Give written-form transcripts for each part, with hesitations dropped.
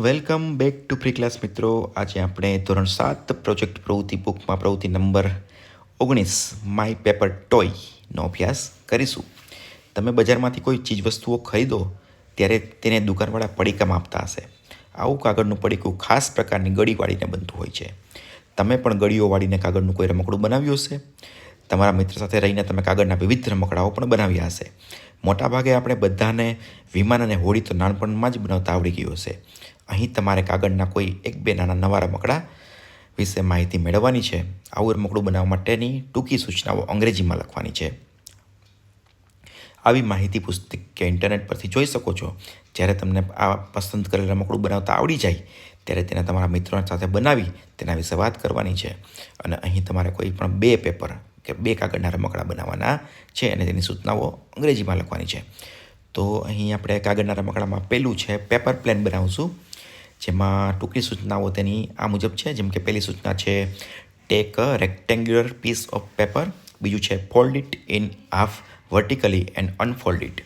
Welcome back to free class મિત્રો. આજે આપણે ધોરણ 7 પ્રોજેક્ટ પ્રવૃત્તિ બુકમાં પ્રવૃત્તિ નંબર 19 માય પેપર ટોયનો અભ્યાસ કરીશું. તમે બજારમાંથી કોઈ ચીજ વસ્તુઓ ખરીદો ત્યારે તેને દુકાનવાળા પડીકામાં આપતા હશે. આવું કાગળનું પડીકું ખાસ પ્રકારની ગળી વાળીને બનતું હોય છે. તમે પણ ગળીઓ વાળીને કાગળનું કોઈ રમકડું બનાવ્યું હશે. તમારા મિત્ર સાથે રહીને તમે કાગળના વિવિધ રમકડાઓ પણ બનાવ્યા હશે. મોટાભાગે આપણે બધાને વિમાન અને હોડી તો નાનપણમાં જ બનાવતા આવડી ગયું હશે. અહીં તમારે કાગળના કોઈ એક બે નાના નવા રમકડા વિશે માહિતી મેળવવાની છે. આવું રમકડું બનાવવા માટેની ટૂંકી સૂચનાઓ અંગ્રેજીમાં લખવાની છે. આવી માહિતી પુસ્તક કે ઇન્ટરનેટ પરથી જોઈ શકો છો. જ્યારે તમને આ પસંદ કરેલ રમકડું બનાવતા આવડી જાય ત્યારે તેને તમારા મિત્રો સાથે બનાવી તેના વિશે વાત કરવાની છે. અને અહીં તમારે કોઈ પણ બે પેપર કે બે કાગળના રમકડા બનાવવાના છે અને તેની સૂચનાઓ અંગ્રેજીમાં લખવાની છે. તો અહીં આપણે કાગળના રમકડામાં પહેલું છે પેપર પ્લેન બનાવશું, જેમાં ટૂંકી સૂચનાઓ તેની આ મુજબ છે. જેમ કે પહેલી સૂચના છે take a rectangular piece of paper. બીજું છે fold it in half vertically and unfold it.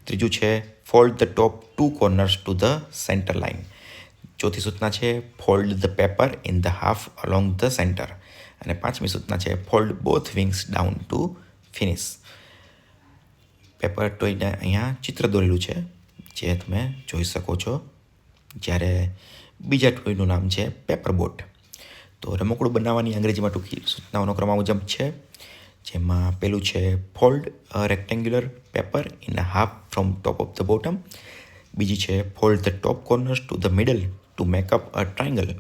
ત્રીજું છે fold the top 2 corners to the centre line. ચોથી સૂચના છે fold the paper in the half along the centre. અને પાંચમી સૂચના છે fold both wings down to finish. Paper ટોયને અહીંયા ચિત્ર દોરેલું છે જે તમે જોઈ શકો છો. જ્યારે બીજા ટોયનું નામ છે પેપર બોટ. તો રમકડું બનાવવાની અંગ્રેજીમાં ટૂંકી સૂચનાઓનો ક્રમ મુજબ છે, જેમાં પેલું છે fold a rectangular paper in a half from top of the bottom. બીજી છે fold the top corners to the middle to make up a triangle.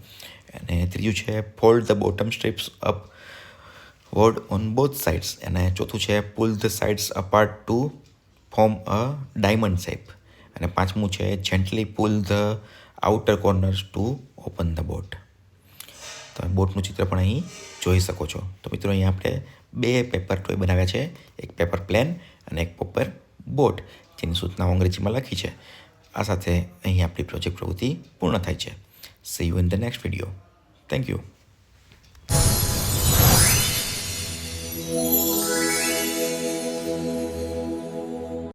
અને ત્રીજું છે fold the bottom strips upward on both sides. અને ચોથું છે pull the sides apart to form a diamond shape. અને પાંચમું છે gently pull the outer corners to open the boat. તમે બોટનું ચિત્ર પણ અહીં જોઈ શકો છો. તો મિત્રો અહીં આપણે બે પેપર ટોય બનાવ્યા છે, એક પેપર પ્લેન અને એક પેપર બોટ, જેની સૂચનાઓ અંગ્રેજીમાં લખી છે. આ સાથે અહીં આપણી પ્રોજેક્ટ પ્રવૃત્તિ પૂર્ણ થાય છે. C you in the next video. Thank you.